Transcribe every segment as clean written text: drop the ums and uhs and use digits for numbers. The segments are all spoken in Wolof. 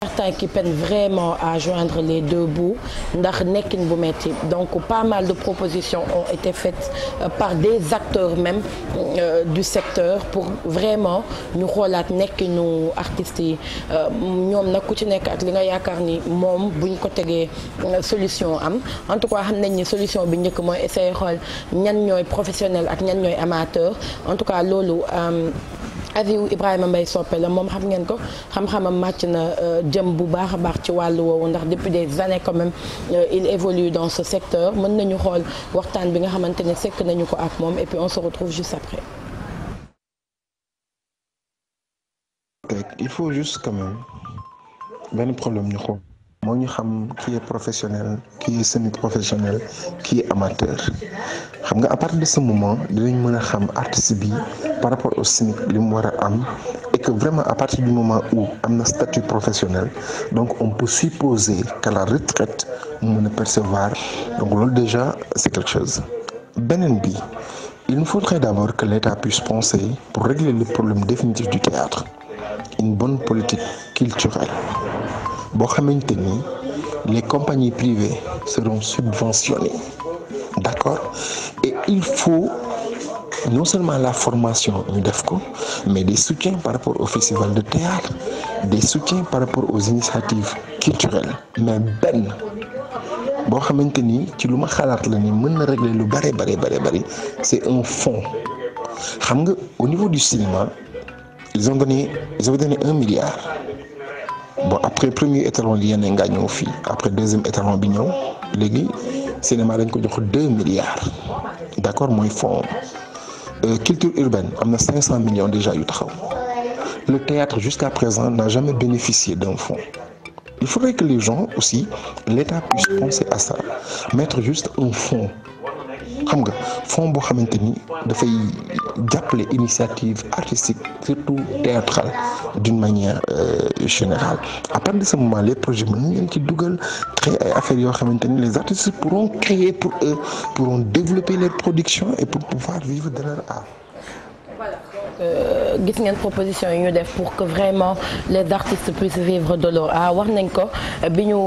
certains qui peinent vraiment à joindre les deux bouts ndax nekkin bu metti donc pas mal de propositions ont été faites par des acteurs même du secteur pour vraiment ñu xoolaat nekkinu artistes yi ñoom nag ku ci nekk ak li nga yaakaar ni moom buñ ko tegee solution am en tout cas xam nañ ni solution bi njëkk mooy essayer xool ñan ñooy professionnel ak ñan ñooy amateur en tout cas loolu aviu Ibrahima Mbaye Sopé la moom xam ngeen ko xam-xamam màcc na jëm bu baax a baax ci wàllu woowu ndax depuis des années quand même il évolue dans ce secteur mën nañu xool waxtaan bi nga xamante ne sekk nañu ko ak moom et puis on se retrouve juste après. Il faut juste quand même benn problème ñu xool moo ñu xam qui est professionnel qui est semi-professionnel qui est amateur xam nga à partir de ce moment dinañ mën a xam artiste bi par rapport au SMIC li mu war a am et que vraiment à partir du moment où am na statut professionnel donc on peut supposer qu'à la retraite mu mën a percevoir donc loolu déjà c'est quelque chose. Beneen bi il nous faudrait d'abord que l'État puisse penser pour régler le problème définitif du théâtre une bonne politique culturelle boo xamante ni les compagnies privées seront subventionnées, d'accord, et il faut non seulement la formation ñu def ko mais des soutiens par rapport au festival de théâtre, des soutiens par rapport aux initiatives culturelles mais benn boo xamante ni ci lu ma xalaat la ni mën na régler lu bari c'est un fonds. Xam nga au niveau du cinéma ils avaient donné 1 milliard. Bon après premier étalon li yenn nga ñëw fii après deuxième étalon bi ñëw léegi cinéma dañ ko jox 2 milliards d'accord mooy fonds. Culture urbaine am na 500 millions déjà yu taxaw. Le théâtre jusqu'à présent n'a jamais bénéficié d'un fonds. Il faudrait que les gens aussi l'État puisse penser à ça, mettre juste un fonds xam nga fonds boo xamante ni dafay jàppale initiative artistique surtout théâtrale d'une manière générale. À partir de ce moment les projets mën nañu leen ci dugal créer ay affaires yoo xamante ni les artistes pourront créer pour eux, pourront développer leur production et pour pouvoir vivre de leur art. Gis ngeen proposition yi ñu def pour que vraiment les artistes puissent vivre de leur art wax nañ ko bi ñu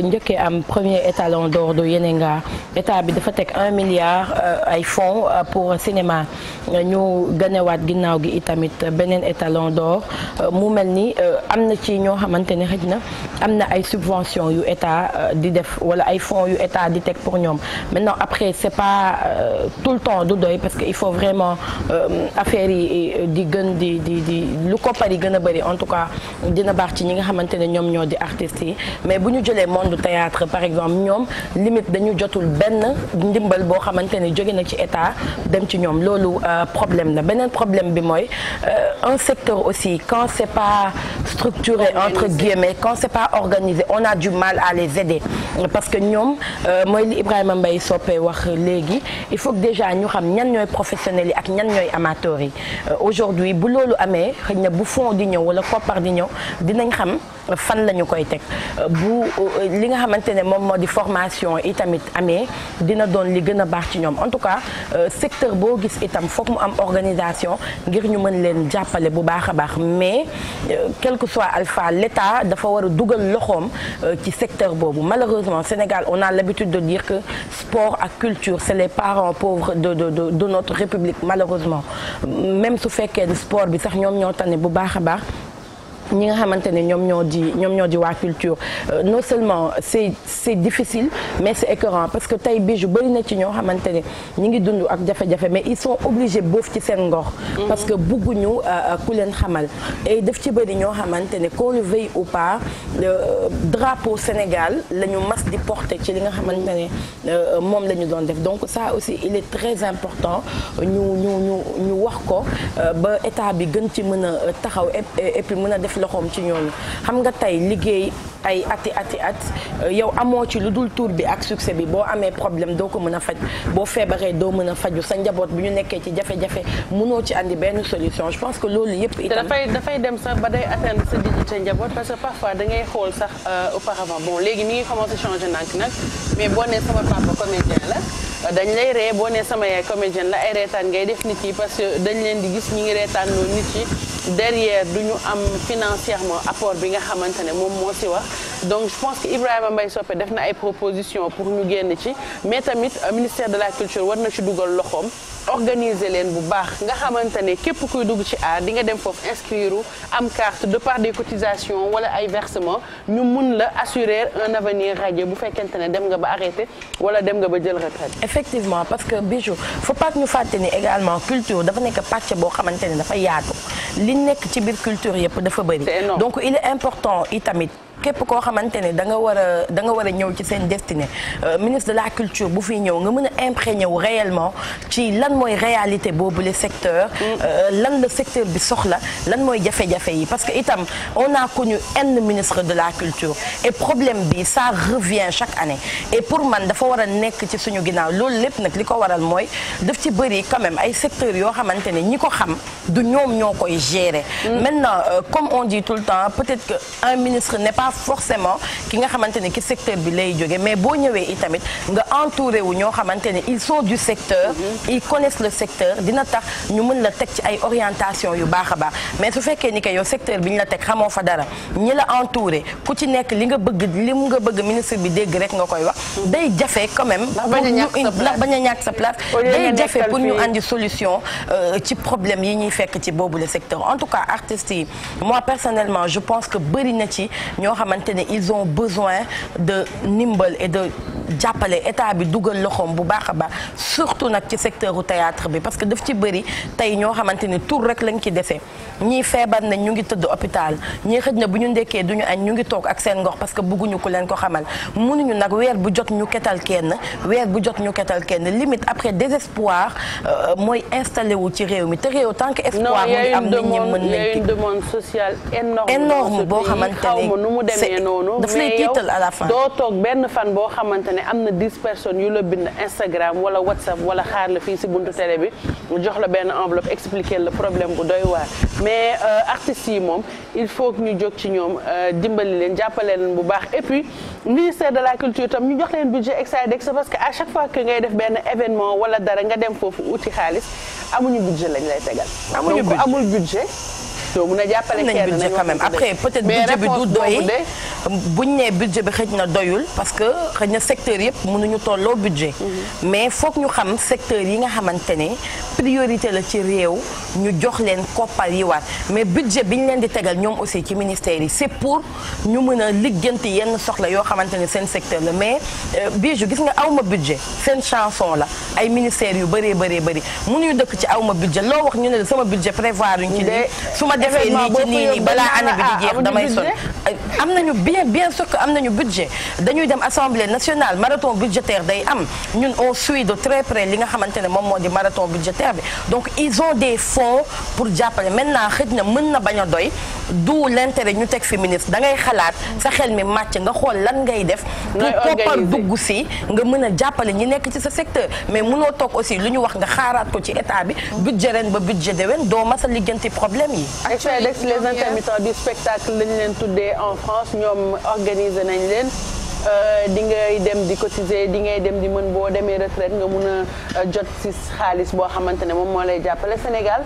njëkkee am premier étalon d'or de Yenenga état bi dafa teg 1 milliard ay fonds pour cinéma ñu ganewaat ginnaaw gi itamit beneen étalon d'or mu mel ni am na ci ñoo xamante ne xëj na am na ay subventions yu état di def wala ay fonds yu état di teg pour ñoom maintenant après c'est pas tout le temps du doy parce que il faut vraiment affaire yi di gën di lu koppar yi gën a bëri en tout cas dina baax ci ñi nga xamante ne ñoom ñoo di artistes yi mais bu ñu jëlee monde théâtre par exemple ñoom limite dañu jotul benn ndimbal boo xamante ne jóge na ci état dem ci ñoom loolu problème la beneen problème bi mooy un secteur aussi quand c'est pas structuré entre guillemets quand c'est pas organisé on a du mal à les aider parce que ñoom mooy li Ibrahima Mbaye Sopé wax léegi il faut que déjà ñu xam ñan ñooy professionnels yi ak ñan ñooy amateurs yi. Aujourd'hui bu loolu amee xëy na bu fond di ñëw wala koppar di ñëw dinañ xam fan la ñu koy teg bu li nga xamante ne moom moo di formation itamit amee dina doon li gën a baax ci ñoom en tout cas secteur boo gis itam foog mu am organisation ngir ñu mën leen jàppale bu baax a baax mais quel que soit alpha l'État dafa war a dugal loxoom ci secteur boobu malheureusement Sénégal on a l'habitude de dire que sport ak culture c'est les parents pauvres de notre République malheureusement même su fekkee ni sport bi sax ñoom ñoo tane bu baax a baax ñi nga xamante ne ñoom ñoo di waa culture non seulement c'est difficile mais c'est écœurant parce que tey Bijou bëri na ci ñoo xamante ne ñi ngi dund ak jafe-jafe mais ils sont obligés boof ci seen ngox parce que bugguñu ku leen xamal et daf ci bëri ñoo xamante ne qu'on le veuille ou pas drapeau Sénégal la ñu mas di porter ci li nga xamante ne moom la ñu doon def donc ça aussi il est très important ñu wax ko ba état bi gën ci mën a taxaw et puis mën a def loxoom ci ñooñu xam nga tey liggéey ay ati yow amoo ci lu dul tour bi ak succès bi boo amee problème doo ko mën a faj boo feebaree doo mën a faju sa njaboot bu ñu nekkee ci jafe-jafe mënoo ci andi benn solution je pense que loolu yëpp itam dafay dem sax ba day atteindre sa dignité njaboot parce que parfois da ngay xool sax auparavant bon léegi mi ngi commencé changer ndànk nag mais boo nee sama papa comédien la dañ lay ree boo nee sama yaay comédienne la ay reetaan ngay def nit yi parce que dañ leen di gis ñi ngi reetaan noonu nit yi derrière du ñu am financièrement apport bi nga xamante ne moom moo si wax donc je pense que Ibrahima Mbaye Sopé def na ay propositions pour ñu génn ci mais tamit ministère de la culture war na ci dugal loxoom organiser leen bu baax nga xamante ne képp kuy dugg ci art di nga dem foofu inscrire am carte de par des cotisations wala ay versements ñu mun la assurer un avenir radieux bu fekkente ne dem nga ba arrêté wala dem nga ba jël retraite. effectivement parce que Bijou faut pas que ñu fàtte ni également culture dafa nekk pàcc boo xamante ne dafa yaatu li nekk ci biir culture yëpp dafa bëri. donc il est important itamit. képp koo xamante ne da nga war a ñëw ci seen destinée ministre de la culture bu fi ñëw nga mën a imprégné wu réellement ci lan mooy réalité boobu le secteur lan la secteur bi soxla lan mooy jafe-jafe yi parce que itam on a connu un ministre de la culture et problème bi ça revient chaque année et pour man dafa war a nekk ci suñu ginnaaw loolu lépp nag li ko waral mooy daf ci bëri quand même ay secteurs yoo xamante ne ñi ko xam du ñoom ñoo koy gérer maintenant comme on dit tout le temps peut-être que un ministre n'est pas forcément ki nga xamante ne ki secteur bi lay jóge mais boo ñëwee itamit nga entouré wu ñoo xamante ne ils sont du secteur ils connaissent le secteur dina tax ñu mën la teg ci ay orientation yu baax a baax mais su fekkee ni que yow secteur bi ñu la teg xamoo fa dara ñi la entouré ku ci nekk li nga bëgg ministre bi dégg rek nga koy wax day jafe quand même ndax bañ a ñàkk sa place day jafe pour ñu andi solution ci problème yi ñuy fekk ci boobu le secteur en tout cas artistes yi moi personnellement je pense que bëri na ci ñoo xamante ne ils ont besoin de ndimbal et de jàppale état bi dugal loxoom bu baax a baax surtout nag ci secteur u théâtre bi parce que daf ci bëri tey ñoo xamante ni tur rek lañ ci dese ñii feebar nañ ñu ngi tëdd hôpital ñii xëj na bu ñu ndekkee duñu añ ñu ngi toog ak seen ngox parce que bëgguñu ku leen ko xamal mënuñu nag weer bu jot ñu ketal kenn limite après désespoir mooy installé wu ci réew mi te réew tant que espoir mu ngi am nit ñi mën nañ une demande sociale énorme boo xamante ne daf lay tiital à la fin doo toog benn fan boo xamante ne am na 10 personnes yu la bind Instagram wala WhatsApp wala xaar la fii si buntu télé bi mu jox la benn enveloppe expliquer le problème bu doy waar mais artistes yi moom il faut que ñu jóg ci ñoom dimbali leen jàppale leen bu baax et puis ministère de la culture tam ñu jox leen budget Exadex parce que à chaque fois que ngay def benn événement wala dara nga dem foofu uti xaalis amuñu budget lañ lay tegal. amul budget. doo mun a jàppale kenn budget quand même après peut-être budget bi du doy buñ nee budget bi xëj na doyul parce que xëj na secteur yëpp mënuñu tolloo budget mais foog ñu xam secteur yi nga xamante ne priorité la ci réew ñu jox leen koppar yi waat mais budget bi ñu leen di tegal ñoom aussi ci ministère yi c'est pour ñu mën a ligganti yenn soxla yoo xamante ne seen secteur la mais Bijou gis nga awma budget seen chanson la ay ministères yu bëree mënuñu dëkk ci awma budget loo wax ñu ne sama budget prévoir uñ ci lii defee lii ci nii balaa année bi di jeex damay son am nañu bien sûr que am nañu budget dañuy dem assemblée nationale marathon budgétaire day am ñun on suit de très près li nga xamante ne moom moo di marathon budgétaire bi donc ils ont des fonds pour jàppale maintenant xëj na mën na bañ a doy d'où l'intérêt ñu teg fi ministre da ngay xalaat sa xel mi màcc nga xool lan ngay def pour koppar dugg si nga mën a jàppale ñi nekk ci sa secteur mais mënoo toog aussi lu ñu wax nga xaaraat ko ci état bi budget ren ba budget déwén doo mas a ligganti problème yi Exadex les intermittents du spectacle lañ leen tuddee en France ñoom organiser nañ leen di ngay dem di cotiser di ngay dem di mën boo demee retraite nga mun a jot ci xaalis boo xamante ne moom moo lay jàppale Sénégal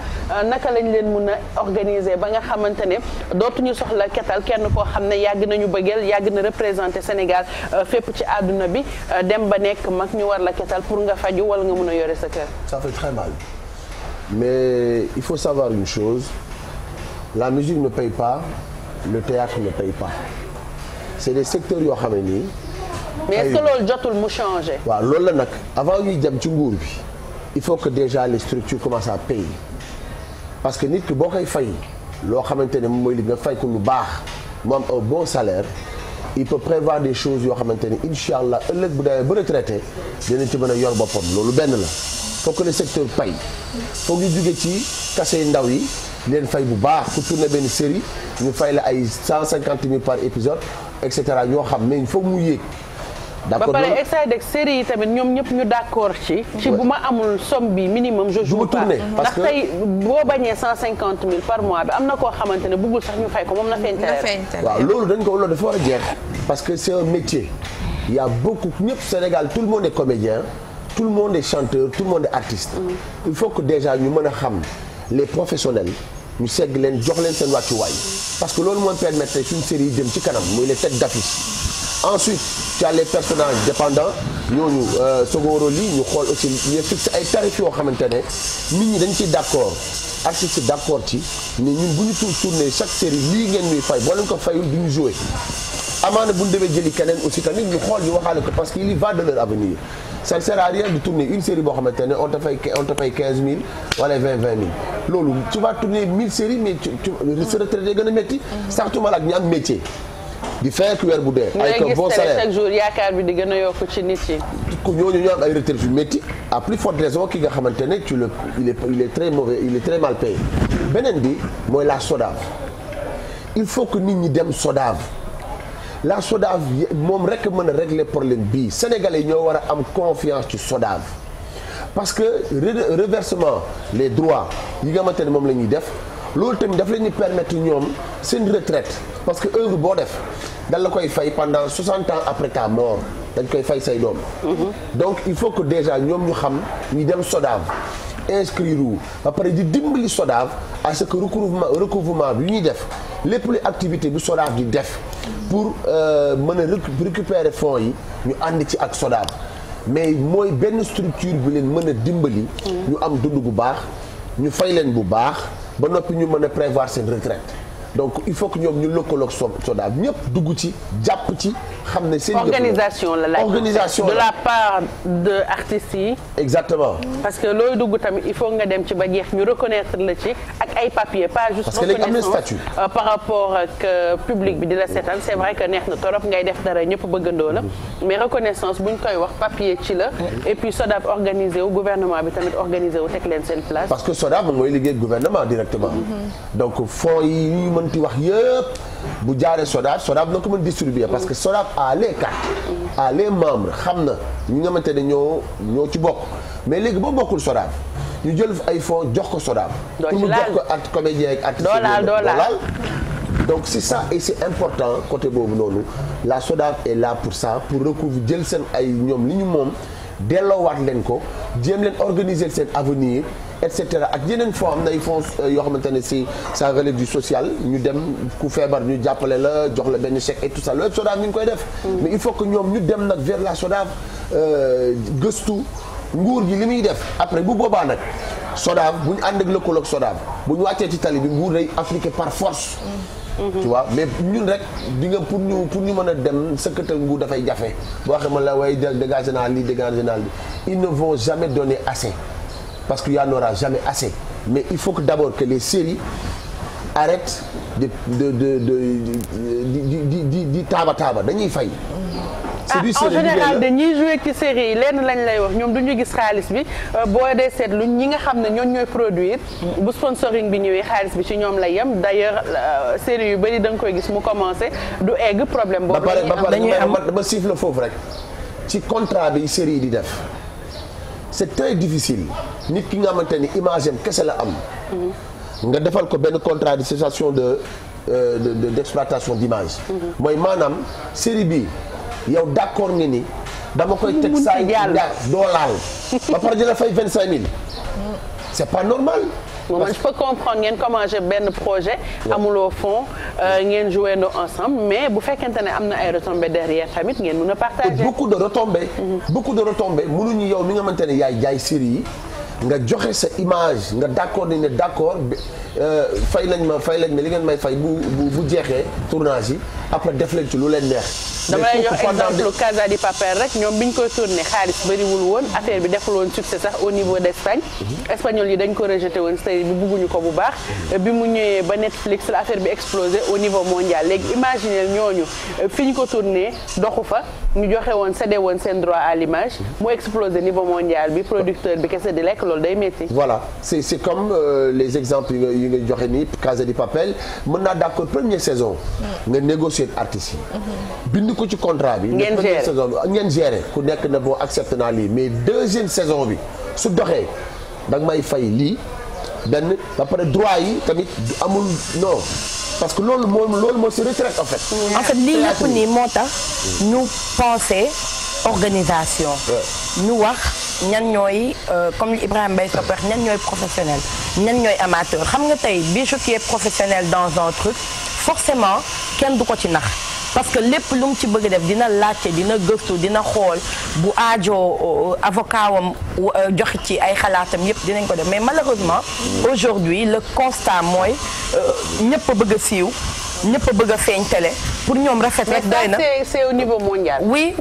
naka lañ leen mun a organiser ba nga xamante ne dootuñu soxla ketal kenn koo xam ne yàgg nañu bëggeel yàgg na représenter Sénégal fépp ci àdduna bi dem ba nekk mag ñu war la ketal pour nga faju wala nga mun a yore sa kër. Ça fait très mal mais il faut savoir une chose. La musique ne paye pas, le théâtre ne paye pas. C'est des secteurs yoo xam ne nii. mais est-ce que loolu jotul mu changer. waaw loolu la nag avant ñuy jëm ci nguur bi il faut que déjà les structures commencent à payer parce que nit ki boo koy fay loo xamante ne moom mooy li nga fay ko lu baax mu am un bon salaire il peut prévoir des choses yoo xamante ne incha allah ëllëg bu demee ba retraité dina ci mën a yor boppam loolu benn la. faut que le secteur paye foog ñu jóge ci kase ndaw yi leen fay bu baax pour tourner benn série ñu fay la ay 150 000 par épisode et cetera ñoo xam mais il faut mu yéeg. d'accord ba pare Exadex série yi tamit ñoom ñëpp ñu d'accord ci bu ma amul somme bi minimum je joue pas ndax tey boo bañee 150 000 par mois bi am na koo xamante ne bëggul sax ñu fay ko moom na feeñ télé. waaw loolu dañ ko loolu dafa war a jeex parce que c'est un métier il y a beaucoup ñëpp Sénégal tout le monde est comédien. Tout le monde est chanteur, tout le monde est artiste. Il faut que déjà ñu mën a xam les professionnels ñu segg leen jox leen seen wàccuwaay parce que loolu mooy permettre suñu série yi dem ci kanam muy les têtes d'affiche. Ensuite tu as les personnages dépendants ñooñu second rôle yi ñu xool aussi ñu fixé ay tarifs yoo xamante ne nit ñi dañ ciy d'accord artistes yi d'accord ci mais ñun bu ñu tourné chaque série lii ngeen ñuy fay boo leen ko fayul du ñu joué amaana bu ñu demee jëli keneen aussi tamit ñu xool ñu waxaale ko parce qu'il y va de leur avenir. Ça ne sert à rien de tourner une série boo xamante ne on te paye 15 000 wala 20 000 loolu tu vas tourner 1000 séries mais tu sa retraite day gën a métti. sax tuma la ak ñi am métier. di fekk weer bu dee. ay que bon salaire chaque jour yaakaar bi di gën a yokk ci nit yi. ñooñu ñu am ay retraite yu métti à plus forte raison ki nga xamante ne il est très mauvais il est très mal payé. beneen bi mooy la SODAV il faut que nit ñi dem SODAV. la SODAV moom rek mën a régler problème bii sénégalais yi ñoo war a am confiance ci SODAV parce que reversement les droits yi nga xamante ne moom la ñuy def loolu tamit daf leen ñu permettre ñoom seen retraite parce que œuvre boo def dal la koy fay pendant 60 ans après ta mort dañ koy fay say doom. donc il faut que déjà ñoom ñu xam ñu dem SODAV inscrire wu ba pare di dimbali SODAV à ce que recouvrement bi ñuy def lépp lu activité bi SODAV di def pour mën a récupérer fonds yi ñu ànd ci ak SODAV mais mooy benn structure bi leen mën a dimbali. ñu am dund bu baax ñu fay leen bu baax ba noppi ñu mën a prévoir seen retraite donc il faut que ñoom ñu lëkkaloog SODAV ñëpp dugg ci jàpp ci xam ne seen organisation la laaj organisation de la part de artistes yi. exactement. parce que looy dugg tamit il faut nga dem ci ba jeex ñu reconnaître la ci ak ay papiers pas juste parce que léegi am na statut par rapport ak public bi di la seetaan c'est vrai que neex na torop ngay def dara ñëpp bëggandoo la mais reconnaissance bu ñu koy wax papier ci la et puis SODAV organisé wu gouvernement bi tamit organisé wu teg leen seen place. parce que SODAV mooy liggéey gouvernement directement. donc fonds yi ñu mënti wax yëpp bu jaaree SODAV na ko mën distribuer parce que SODAV a les cartes a les membres xam na ñi nga xamante ne ñoo ci bokk mais léegi boo bokkul SODAV ñu jël ay fonds jox ko SODAV pour mu jox ko ak comédien ak artiste doolaal donc c'est ça et c'est important côté boobu noonu la SODAV est là pour ça pour recouvrer jël seen ay ñoom li ñu moom delloowaat leen ko jéem leen organiser seen avenir et cetera ak yeneen fonds am na ay fonds yoo xamante ne si ça relève du social ñu dem ku feebar ñu jàppale la jox la benn chèque et tout ça loolu SODAV ñu ngi koy def. mais il faut que ñoom ñu dem nag vers la SODAV gëstu nguur gi li muy def après bu boobaa nag SODAV bu ñu ànd ak lëkkaloog SODAV bu ñu wàccee ci tali bi nguur day appliquer par force. tu vois mais ñun rek di nga pour ñu mën a dem sëkkatal nguur dafay jafe boo waxee ma la waaye dégagé naa lii dégagé naa lii ils ne vont jamais donner assez. parce qu'il y en aura jamais assez mais il faut que d'abord que les séries arrêtent di taaba dañuy fay. en général dañuy jouer ci série yi lenn lañ lay wax ñoom duñu gis xaalis bi boo dee seetlu ñi nga xam ne ñooy produire bu sponsoring bi ñëwee xaalis bi ci ñoom lay yem d'ailleurs série yu bari da nga koy gis mu commencé du egg problème boobu dañuy am dama siffle foofu rek ci contrat bi série yi di def c'est très difficile nit ki nga xamante ni image am kese la am nga defal ko benn contrat de cessation d'exploitation d'image mooy maanaam série bi yow d'accord nga ni dama koy teg saa yi doo laal ba pare dina fay 25 000 c'est pas normal. man je peux comprendre ngeen commencé benn projet amuloo fond ngeen joué ndoo ensemble mais bu fekkente ne am na ay retombées derrière tamit ngeen mën a partager. beaucoup de retombées. beaucoup de retombées mënuñu yow mi nga xamante ne yaay jaay série yi nga joxe sa image nga d'accord ni ne d'accord fay lañ ma li ngeen may fay bu jeexee tournage yi après def leen ci lu leen neex. dama lay jox exemple Casa de Papel rek ñoom biñ koy tourné xaalis bëriwul woon affaire bi deful woon succès sax au niveau d'Espagne espagnol yi dañ ko rejeté woon série bi bugguñu ko bu baax bi mu ñëwee ba Netflix la affaire bi explosé au niveau mondial léegi imaginez ñooñu fi ñu ko tourné doxu fa ñu joxe woon cédé woon seen droit à l'image mu explosé niveau mondial bi producteur bi kese di lekk loolu day métti. voilà c'est comme les exemples yi nga joxe nii Casa de Papel mën naa d'accord première saison nga négocier artistes yi bind ko ci contrat bi. ngeen gérer saison bi ngeen gérer ku nekk na boo accepté naa lii mais deuxième saison bi su doxee da nga may fay lii benn ba pare droit yi tamit amul non parce que loolu moo si retraite en fait. lii lépp nii moo tax ñu penser organisation. ñu wax ñan ñooy comme Ibrahima Mbaye Sopp wax ñan ñooy professionnel ñan ñooy amateur xam nga tey Bijou qui est professionnel dans un truc forcément kenn du ko ci nax parce que lépp lu mu ci bëgg def dina laajte dina gëstu dina xool bu aajoo avocat wam joxe ci ay xalaatam yépp dinañ ko def mais malheureusement aujourd'hui le constat mooy ñëpp a bëgg a siiw ñëpp a bëgg a feeñ télé pour ñoom rafet rek doy na. mais c'est au niveau mondial. oui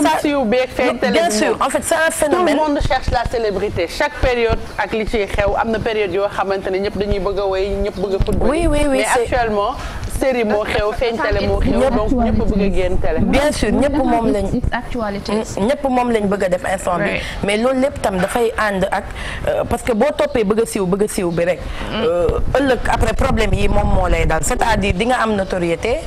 ça siiw beeg feeñ télé bien sûr en fait c'est un phénomène. tout le monde cherche la célébrité chaque période ak li ciy xew am na période yoo xamante ne ñëpp dañuy bëgg a woy ñëpp bëgg a football. oui mais actuellement. série moo xew feeñ télé moo xew donc ñëpp bëgg a génn télé. bien sûr ñëpp moom lañ bëgg a def instant bi mais loolu lépp tam dafay ànd ak parce que boo toppee bëgg a siiw bi rek. ëllëg après problème yi moom moo lay dal c'est-à-dire di nga am notoriété.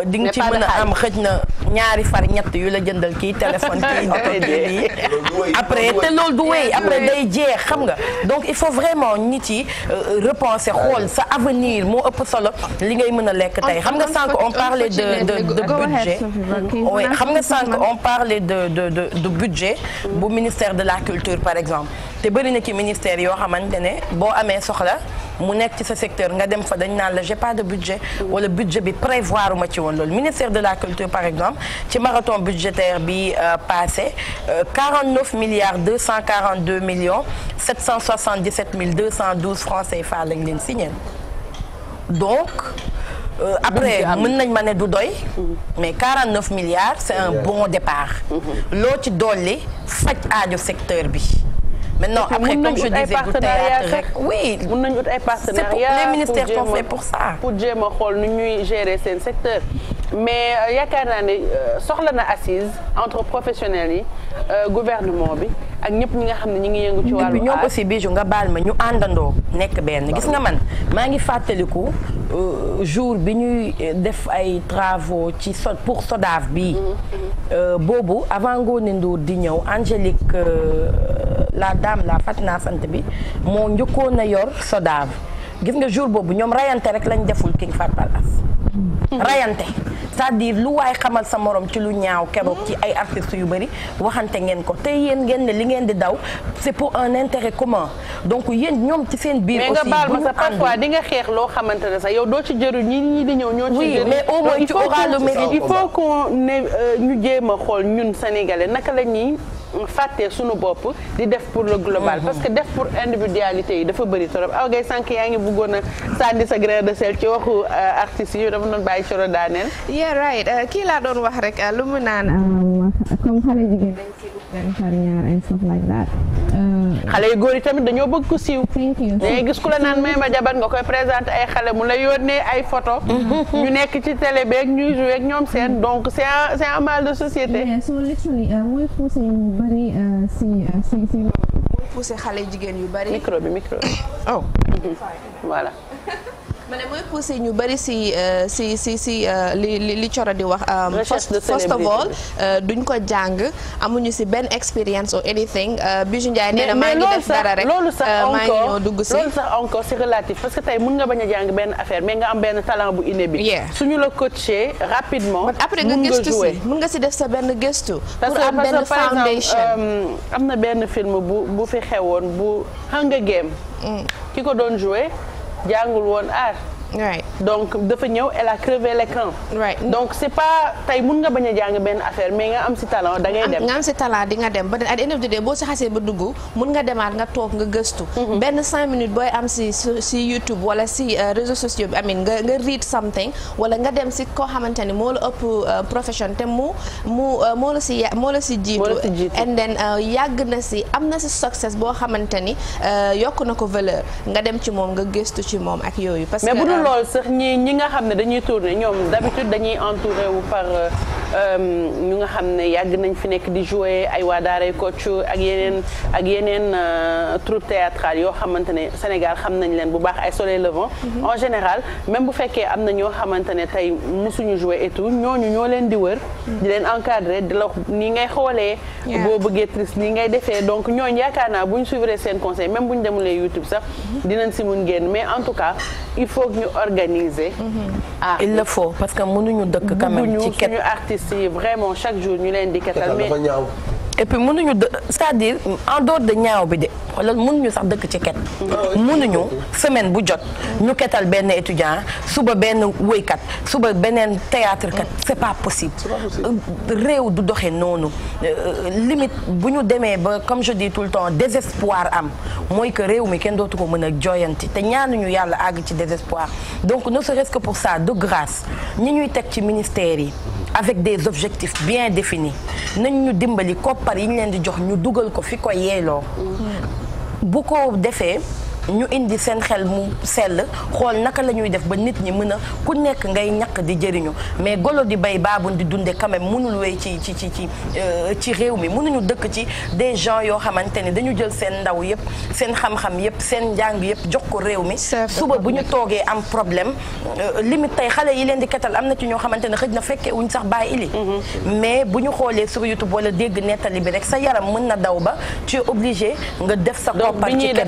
di nga ci mën a am xëj na ñaari far ñett yu la jëndal kii téléphone kii oto kii après te loolu du wéy après day jeex xam nga donc il faut vraiment nit yi repenser xool sa avenir moo ëpp solo. li ngay mën a lekk tey xam nga sànq on parlait de budget oui xam nga sànq on parlait de budget bu ministère de la culture par exemple te bëri na ci ministère yoo xamante ne boo amee soxla mu nekk ci sa secteur nga dem fa dañ naan la j'ai pas de budget wala budget bi prévoir ma ci woon loolu ministère de la culture par exemple ci marathon budgétaire bi passé 49 milliards 242 millions 777 212 francs CFA lañ leen signé donc après mën nañ ma ne du doy mais 49 milliards c'est un bon départ loo ci dolli faj aajo secteur bi maintenant après comme je disais du théâtre rek oui mën nañu ut ay partenariats les ministères sont faits pour ça pour jéem a xool nu ñuy gérer seen secteur mais yaakaar naa ne soxla na assise entre professionnels yi gouvernement bi ak ñëpp ñi nga xam ne ñi ngi yëngu ci wàllu ñoom aussi Bijou nga baal ma ñu àndandoo nekk benn gis nga man maa ngi fàttaliku jour bi ñuy def ay travaux ci pour SODAV bi boobu avant Ngoné Ndour di ñëw Angélique la dame la Fatina sant bi moo njëkkoon a yor SODAV gis nga jour boobu ñoom rayante rek lañ deful King Fahd Palace rayante c'est-à-dire lu waay xamal sa morom ci lu ñaaw keroog ci ay artistes yu bëri waxante ngeen ko te yéen ngeen ne li ngeen di daw c'est pour un intérêt commun donc yéen ñoom ci seen biir aussi mais nga baal ma sa parfois di nga xeex loo xamante ne sax yow doo ci jëru ñi di ñëw ñoo ci jëru mais au moins tu auras le mérite il faut qu'on ne ñu jéem a xool ñun sénégalais naka la ñuy fàtte suñu bopp di def pour le global parce que def pour individualité yi dafa bëri trop aw ngay sànq yaa ngi bëggoon a sànni sa grain de sel ci waxu artistes yi dafa doon bàyyi coro daaneel yeah right kii laa doon wax rek lu mu naan comme xale jigéen dañ ci benn par ñaar and stuff like that xale yu góor yi tamit dañoo bëgg ko siiw dangay gis ku la naan may ma jabar nga koy présenté ay xale mu la yónnee ay photo ñu nekk ci télé beeg ñuy joué ak ñoom seen donc c'est un mal de société so literally mooy poussé ñu bari si mooy poussé xale jigéen yu bari micro bi oh voilà ma ne mooy poussé ñu bari si li Coro di wax first of all duñ ko jàng amuñu si benn experience or anything Bijou Ndiaye nee na maa ngi def dara rek maa ngi ñëw dugg si loolu sax encore c'est relatif parce que tey mën nga bañ a jàng benn affaire mais nga am benn talent bu inné bi suñu la coacher rapidement après nga gëstu si mën nga si def sa benn gëstu pour am benn foundation am na benn film bu fi xewoon bu Hunger Game ki ko doon jouer jàngul woon art right donc dafa ñëw elle a crevé l'écran right donc c'est pas tey mun nga bañ a jàng benn affaire mais nga am si talent da ngay dem nga am si talent di nga dem ba at the end of the day boo si xasee ba dugg mun nga demaat nga toog nga gëstu benn 5 minutes booy am si YouTube wala si réseaux sociaux bi amin nga read something wala nga dem si koo xamante ni moo la ëpp profession te moo la si jiitu and then yàgg na si am na si success boo xamante ni yokk na ko valeur nga dem ci moom nga gëstu ci moom ak yooyu parce que loolu sax ñi nga xam ne dañuy tourner ñoom d'habitude dañuy entouré wu par ñu nga xam ne yàgg nañ fi nekk di jouer ay waa daaray Kocc ak yeneen troupe théâtrale yoo xamante ne Sénégal xam nañ leen bu baax ay Soleil Levant en général même bu fekkee am na ñoo xamante ne tey musuñu jouer et tout ñooñu ñoo leen di wër di leen encadrer di la nii ngay xoolee boo bëggee triste nii ngay defee donc ñooñu yaakaar naa bu ñu suivre seen conseil même bu ñu demulee YouTube sax dinañ si mun génn mais en tout cas il faut que ñu organiser. il le faut parce que mënuñu dëkk quand même ci suñu artistes yi vraiment chaque jour ñu leen di ketal mais dafa ñaaw. et puis mënuñu c'est-à-dire en dehors de ñaaw bi de xoolal mënuñu sax dëkk ci ket. mënuñu semaine bu jot ñu ketal benn étudiant suba benn woykat suba beneen théâtre kat c'est pas possible. réew du doxe noonu limite bu ñu demee ba comme je dis tout le temps désespoir am mooy que réew mi kenn dootu ko mën a joyanti te ñaanuñu yàlla àgg ci désespoir donc ne serait-ce que pour ça de grâce ñi ñuy teg ci ministère yi avec des objectifs bien définis nañ ñu dimbali koppar yi ñu leen di jox ñu dugal ko fi ko yeeloo bu ko defee ñu indi seen xel mu sell xool naka la ñuy def ba nit ñi mën a ku nekk ngay ñàkk di jëriñu mais golo di bay baabun di dunde quand même mënul wéy ci réew mi mënuñu dëkk ci des gens yoo xamante ne dañu jël seen ndaw yëpp seen xam-xam yëpp seen njàng yëpp jox ko réew mi suba bu ñu toogee am problème limite tey xale yi leen di ketal am na ci ñoo xamante ne xëj na fekkee wuñ sax bàyyi ili mais bu ñu xoolee sur YouTube wala dégg nettali bi rek sa yaram mën na daw ba tu es obligé nga def sa koppar ci ket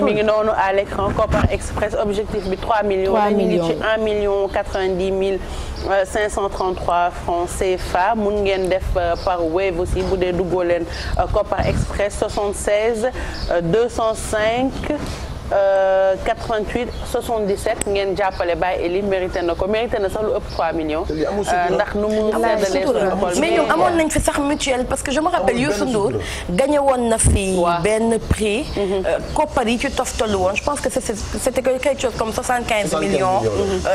bi noonu à l'écran Kopar Express objectif bi 3 millions. 3 millions ci 1 million 90 533 francs CFA mun ngeen def par Wave aussi bu dee duggoo leen Kopar Express 76 205 88 77 ngeen jàppale Baye Eli mérité na ko mérité na sax lu ëpp 3 millions. ndax nu mu seddalee suñu xol. mais ñoom amoon nañ fi sax mutuelle parce que je me rappelle Youssou Ndour gagné woon na fi benn prix. koppar yi ci toftalu woon je pense que c'était quelque chose comme 75 millions.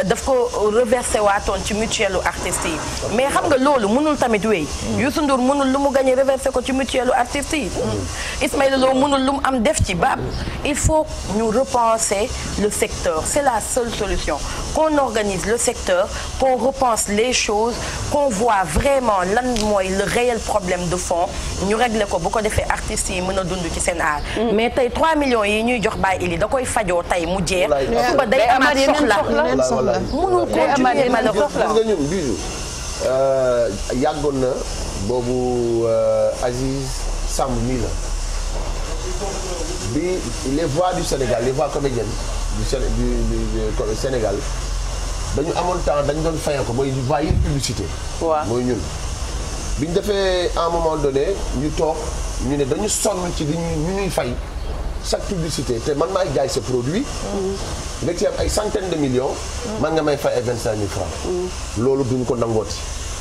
daf ko reversé waatoon ci mutuelle artistes yi. mais xam nga loolu mënul tamit wéy. Youssou Ndour mënul lu mu gagné reversé ko ci mutuelle artistes yi. Ismaïla Lo mënul lu mu am def ci ba il faut ñu repenser le secteur c'est la seule solution qu'on organise le secteur qu'on repense les choses qu'on voit vraiment lan mooy le réel problème de fond ñu régler ko bu ko defee artistes yi mën a dund ci seen art mais tey 3 millions yi ñuy jox Baye Eli da koy fajoo tey mu jeex suba day amaat soxla mënul continuer malheureusement nga ñun bisu yàggoon na boobu Aziz Samb mii la bi les voix du Sénégal les voix comédiennes du Sénégal dañu amoon temps dañu doon fayal ko mooy voix yi publicité. waaw mooy ñun. bi ñu defee à un moment donné ñu toog ñu ne dañu sonn ci li ñuy fay chaque publicité te man maay jaay sa produit. nga ci am ay centaines de millions. man nga may fay ay 25 000 francs. loolu duñ ko nangooti.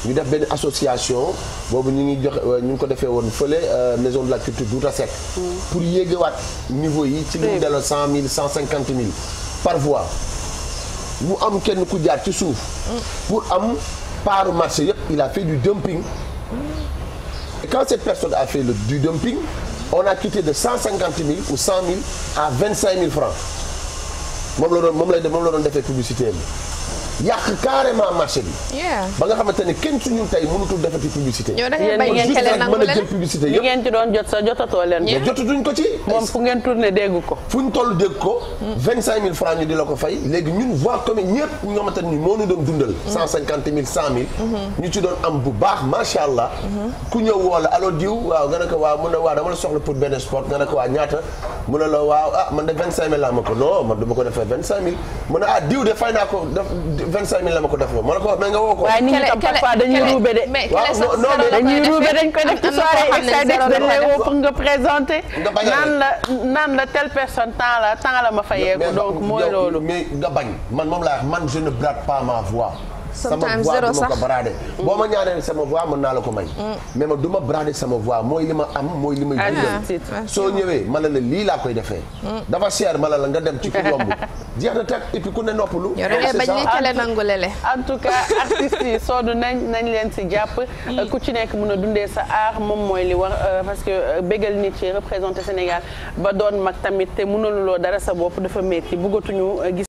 ñu def benn association boobu ñu ngi joxe ñu ngi ko defee woon fële maison de la culture Douta Seck pour yéegewaat niveau yi ci li mu delloo 100 000 150 000 par voix mu am kenn ku jaar ci suuf pour am part marché yëpp il a fait du dumping et quand cette personne a fait du dumping on a quitté de 150 000 ou 100 000 à 25 000 francs moom la doon defee publicité bi yàq carrément marché bi. ba nga xamante ne kenn suñu tey mënutul defati publicité. ñoo da ngeen bañ ngeen télé nangu leen mën a jël publicité yëpp. li ngeen ci doon jot sa jotatoo leen. mais jotatuñ ko ci. moom fu ngeen tourné dégg ko. fu ñu toll dégg ko. 25 000 francs ñu di la ko fay léegi ñun voix comme ñëpp ñu nga xamante ne moo ñu doon dundal. 150 000 100 000. ñu ci doon am bu baax macha allah. ku ñëw woo la allo diw waaw nga ne ko waaw mun na waaw dama la soxla pour benn sport nga ne ko waa ñaata mu ne la waaw ah man de 25 000 laa ma ko non man du ma ko defee 25 000 mu ne ah diw de fay naa ko 25 000 la ma ko def ma ne ko mais nga woo ko. waaye nit ñi tam parfois dañuy ruube de. waaw non dañuy ruube dañ koy def ci soirée extradix dañ lay woo pour nga présenter. naan la telle personne temps la ma fayeeku donc mooy loolu. mais nga bañ man moom laa man je ne brade pas ma voix. sometimes sama zéro voix du ma sax ko brader. boo ma ñaanee sama voix mën naa la ko may. mais ma du ma brader sama voix mooy li ma am mooy li may dundal. soo ñëwee ma la lii laa koy defee. dafa cher ma la nga dem ci ku yomb. jeex na teg et puis ku ne noppalu. bañ ni télé nangu lele. en tout cas artistes yi soodu nañ leen si jàpp. ku ci nekk mën a dundee sa art moom mooy li war parce que bégal nit yi représenté Sénégal ba doon mag tamit te mënuloo dara sa bopp dafa métti bëggatuñu gis.